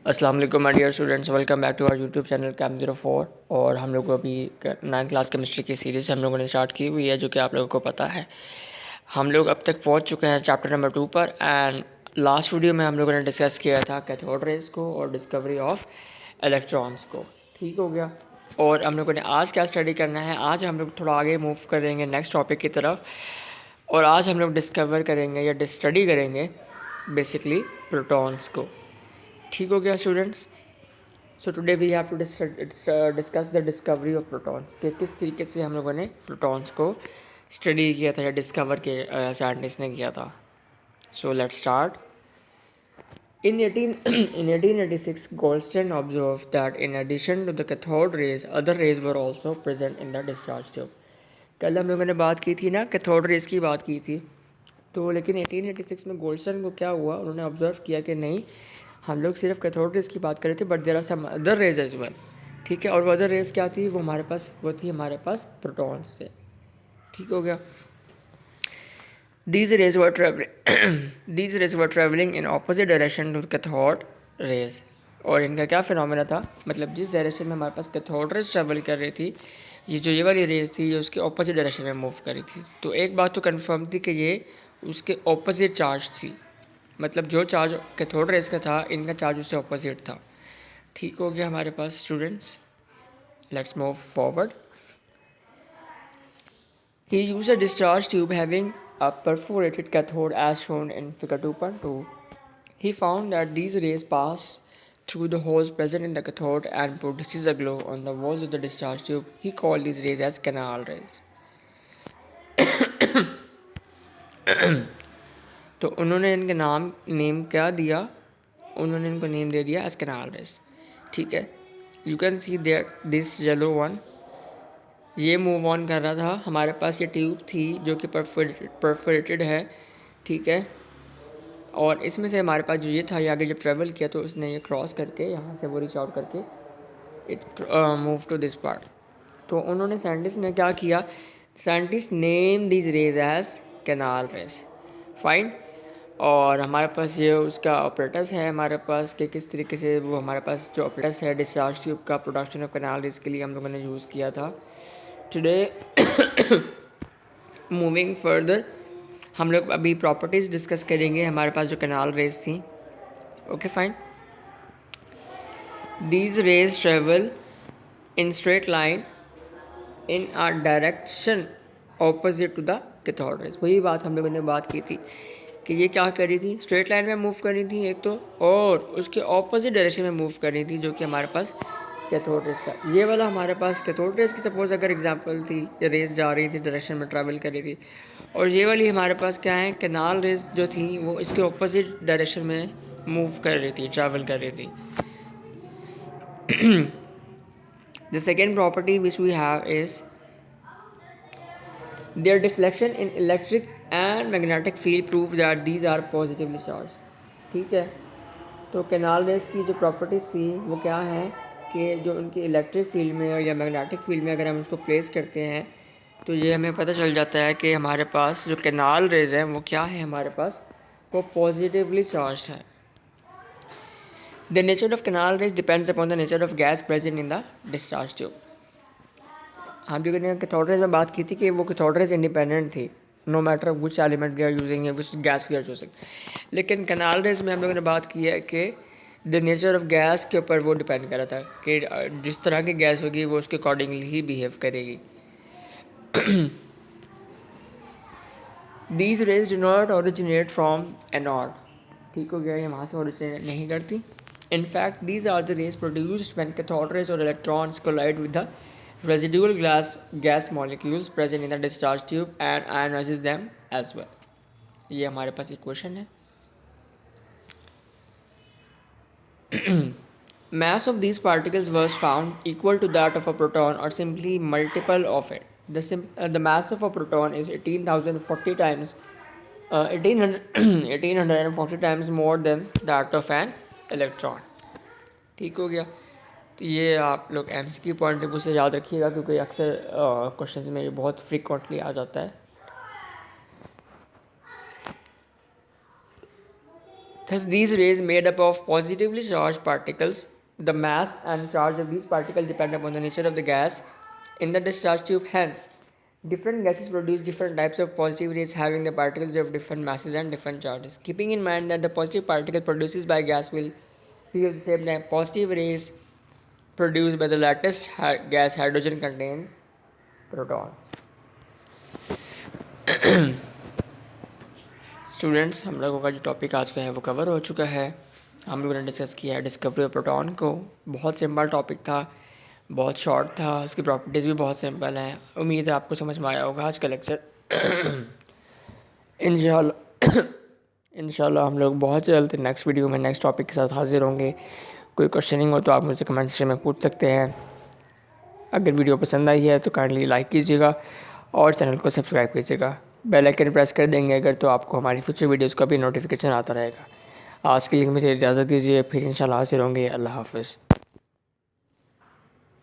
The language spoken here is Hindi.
अस्सलाम वालेकुम my dear students, welcome back to our YouTube channel CAM04। और हम लोग अभी 9th क्लास केमिस्ट्री की सीरीज़ हम लोगों ने स्टार्ट की हुई है, जो कि आप लोगों को पता है। हम लोग अब तक पहुंच चुके हैं चैप्टर नंबर 2 पर। एंड लास्ट वीडियो में हम लोगों ने डिस्कस किया था कैथोड रेज को और डिस्कवरी ऑफ इलेक्ट्रॉन्स को। ठीक हो गया। और हम लोगों ने आज क्या स्टडी करना है, आज हम लोग थोड़ा आगे मूव करेंगे नेक्स्ट टॉपिक की तरफ। और आज हम लोग डिस्कवर करेंगे या स्टडी करेंगे बेसिकली प्रोटॉन्स को। ठीक हो गया students. So today we have to discuss the discovery of protons, कि किस तरीके से हम लोगों ने प्रोटॉन्स को स्टडी किया था या डिस्कवर के साइंटिस्ट ने किया था। So let's start. In 1886, Goldstein observed that in addition to the cathode rays, other rays were also present in the discharge tube. कल हम लोगों ने बात की थी ना, कैथोड रेज की बात की थी। तो लेकिन 1886 में गोल्डस्टाइन को क्या हुआ, उन्होंने ऑब्जर्व किया कि नहीं, हम लोग सिर्फ कैथोड रेज की बात कर रहे थे, but there are some other rays as well. ठीक है। और वो अदर रेज क्या थी, वो थी हमारे पास प्रोटॉन्स से। ठीक हो गया। These rays were traveling in opposite direction to cathode rays। और इनका क्या फिनोमेना था, मतलब जिस डायरेक्शन में हमारे पास कैथोड रेज ट्रेवल कर रही थी, ये वाली रेज थी, ये उसके ऑपोजिट डायरेक्शन में मूव कर रही थी। तो एक बात तो कंफर्म थी कि ये उसके ऑपोजिट चार्ज थी, मतलब जो चार्ज कैथोड रेज का था, इनका चार्ज उससे ऑपोजिट था। ठीक हो गया हमारे पास students. Let's move forward. He used a discharge tube having a perforated cathode as shown in figure 2.2. He found that these rays pass through the holes present in the cathode and produces a glow on the walls of the discharge tube. He called these rays as canal rays. तो उन्होंने इनके नेम क्या दिया, उन्होंने इनको नेम दे दिया एज कैनाल रेज। ठीक है। You can see that this yellow one, ये मूव ऑन कर रहा था। हमारे पास ये ट्यूब थी जो कि परफोरेटेड है। ठीक है। और इसमें से हमारे पास जो ये था, ये आगे जब ट्रेवल किया तो उसने ये क्रॉस करके यहाँ से वो रीच आउट करके it move to this part. तो उन्होंने साइंटिस्ट ने क्या किया, scientist name this rays as canal rays. Fine. और हमारे पास ये उसका ऑपरेटर्स है हमारे पास, कि किस तरीके से वो हमारे पास जो ऑपरेटर्स है डिस्चार्ज ट्यूब का प्रोडक्शन ऑफ कैनाल रेज के लिए हम लोगों ने यूज़ किया था। टुडे मूविंग फर्दर, हम लोग अभी प्रॉपर्टीज़ डिस्कस करेंगे हमारे पास जो कैनाल रेज थी। Okay fine. These rays travel in straight line in a direction opposite to the cathode rays. वही बात हम लोगों ने बात की थी कि ये क्या कर रही थी, स्ट्रेट लाइन में मूव कर रही थी एक तो, और उसके ऑपोजिट डायरेक्शन में मूव कर रही थी, जो कि हमारे पास कैथोड रेज का ये वाला हमारे पास कैथोड रेज की सपोज अगर एग्जांपल थी, ये रेज जा रही थी डायरेक्शन में ट्रैवल कर रही थी, और ये वाली हमारे पास क्या है, कैनाल रेज जो थी वो इसके ऑपोजिट डायरेक्शन में मूव कर रही थी, ट्रैवल कर रही थी। The second property which we have is their deflection in electric and magnetic field prove that these are positively charged। ठीक है। तो कैनाल रेज की जो प्रॉपर्टीज थी वो क्या है, कि जो उनकी इलेक्ट्रिक फील्ड में या मैग्नेटिक फील्ड में अगर हम उसको प्लेस करते हैं तो ये हमें पता चल जाता है कि हमारे पास जो कैनाल रेज है वो क्या है, हमारे पास वो पॉजिटिवली चार्ज है। The nature of canal raise depends upon the nature of gas present in the discharge tube. हम लोगों ने कैथोड रेज में बात की थी कि वो कैथोड रेज इंडिपेंडेंट थी, no matter which element we are using या which gas we are using. लेकिन कैनाल रेज में हम लोगों ने बात की है कि द नेचर ऑफ गैस के ऊपर वो डिपेंड कर रहा था, कि जिस तरह की गैस होगी वो उसके अकॉर्डिंगली ही बिहेव करेगी। These raise do not originate from anode. ठीक हो गया, ये वहाँ से ओरिजिनेट नहीं करती। In fact, these are the rays produced when cathode rays or electrons collide with the residual gas molecules present in the discharge tube and ionizes them as well। ये हमारे पास इक्वेशन है। Mass of these particles was found equal to that of a proton or simply multiple of it। The mass of a proton is 18,040 times 1840 times more than that of an electron। ठीक हो गया। तो ये आप लोग एमसीक्यू पॉइंट ऑफ व्यू से याद रखिएगा, क्योंकि अक्सर क्वेश्चंस में ये बहुत फ्रीक्वेंटली आ जाता है। Thus, these rays made up of positively charged particles. The mass and charge of these particles depend upon the nature of the gas in the discharge tube. Hence, different gases produce different types of positive rays having the particles of different masses and different charges. Keeping in mind that the positive particle produced by gas will be of the same type, positive rays produced by the latest gas hydrogen contains protons. Students, हम लोगों का जो टॉपिक आज का है वो कवर हो चुका है। हम लोगों ने डिस्कस किया है डिस्कवरी ऑफ प्रोटॉन को। बहुत सिंपल टॉपिक था, बहुत शॉर्ट था, उसकी प्रॉपर्टीज़ भी बहुत सिंपल हैं। उम्मीद है आपको समझ में आया होगा आज का लेक्चर। इंशाल्लाह हम लोग बहुत जल्द नेक्स्ट वीडियो में नेक्स्ट टॉपिक के साथ हाजिर होंगे। कोई क्वेश्चनिंग हो तो आप मुझसे कमेंट सेक्शन में पूछ सकते हैं। अगर वीडियो पसंद आई है तो काइंडली लाइक कीजिएगा और चैनल को सब्सक्राइब कीजिएगा। बेल आइकन प्रेस कर देंगे अगर, तो आपको हमारी फ्यूचर वीडियोज़ का भी नोटिफिकेशन आता रहेगा। आज के लिए मुझे इजाज़त दीजिए, फिर इंशाल्लाह हाजिर होंगे। अल्लाह हाफ़िज़।